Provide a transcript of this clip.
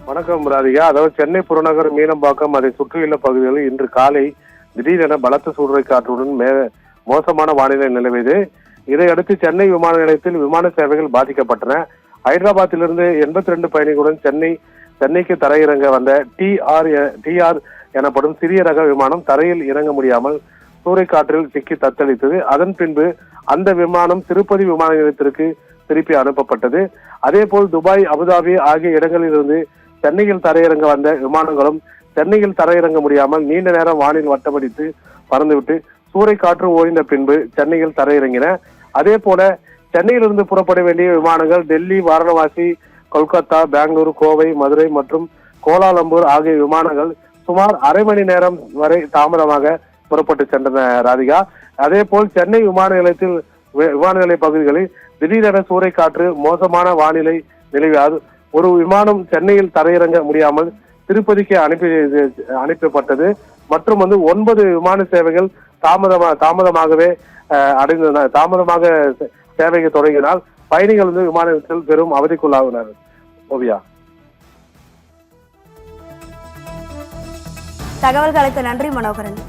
வணக்கம் ராதிகா. அதாவது சென்னை புறநகர் மீனம்பாக்கம் அதை சுற்றியுள்ள பகுதிகளில் இன்று காலை திடீரென பலத்த சூறை காற்றுடன் மோசமான வானிலை நிலவியது. இதையடுத்து சென்னை விமான நிலையத்தில் விமான சேவைகள் பாதிக்கப்பட்டன. ஹைதராபாத்திலிருந்து 82 பயணிகளுடன் சென்னைக்கு தரையிறங்க வந்த டிஆர் எனப்படும் சிறிய ரக விமானம் தரையில் இறங்க முடியாமல் சூறைக்காற்றில் சிக்கி தத்தளித்தது. அதன் பின்பு அந்த விமானம் திருப்பதி விமான நிலையத்திற்கு திருப்பி அனுப்பப்பட்டது. அதே போல் துபாய், அபுதாபி ஆகிய இடங்களிலிருந்து சென்னையில் தரையிறங்க வந்த விமானங்களும் சென்னையில் தரையிறங்க முடியாமல் நீண்ட நேரம் வானில் வட்டமடித்து பறந்துவிட்டு சூறைக்காற்று ஓய்ந்த பின்பு சென்னையில் தரையிறங்கின. அதே போல சென்னையிலிருந்து புறப்பட வேண்டிய விமானங்கள் டெல்லி, வாரணாசி, கொல்கத்தா, பெங்களூரு, கோவை, மதுரை மற்றும் கோலாலம்பூர் ஆகிய விமானங்கள் சுமார் அரை மணி நேரம் வரை தாமதமாக புறப்பட்டு சென்றன ராதிகா. அதே போல் சென்னை விமான நிலைய பகுதிகளில் திடீரென சூறைக்காற்று மோசமான வானிலை நிலவியது. ஒரு விமானம் சென்னையில் தரையிறங்க முடியாமல் திருப்பதிக்கு அனுப்பப்பட்டது. மற்றும் 9 விமான சேவைகள் தாமதமாகவே அடைந்தன. தாமதமாக சேவைக்கு தொடங்கினால் பயணிகள் விமான நிலையத்தில் பெரும் அவதிக்குள்ளாகினர். ஓவியா, தகவல்களுக்கு நன்றி மனோகரன்.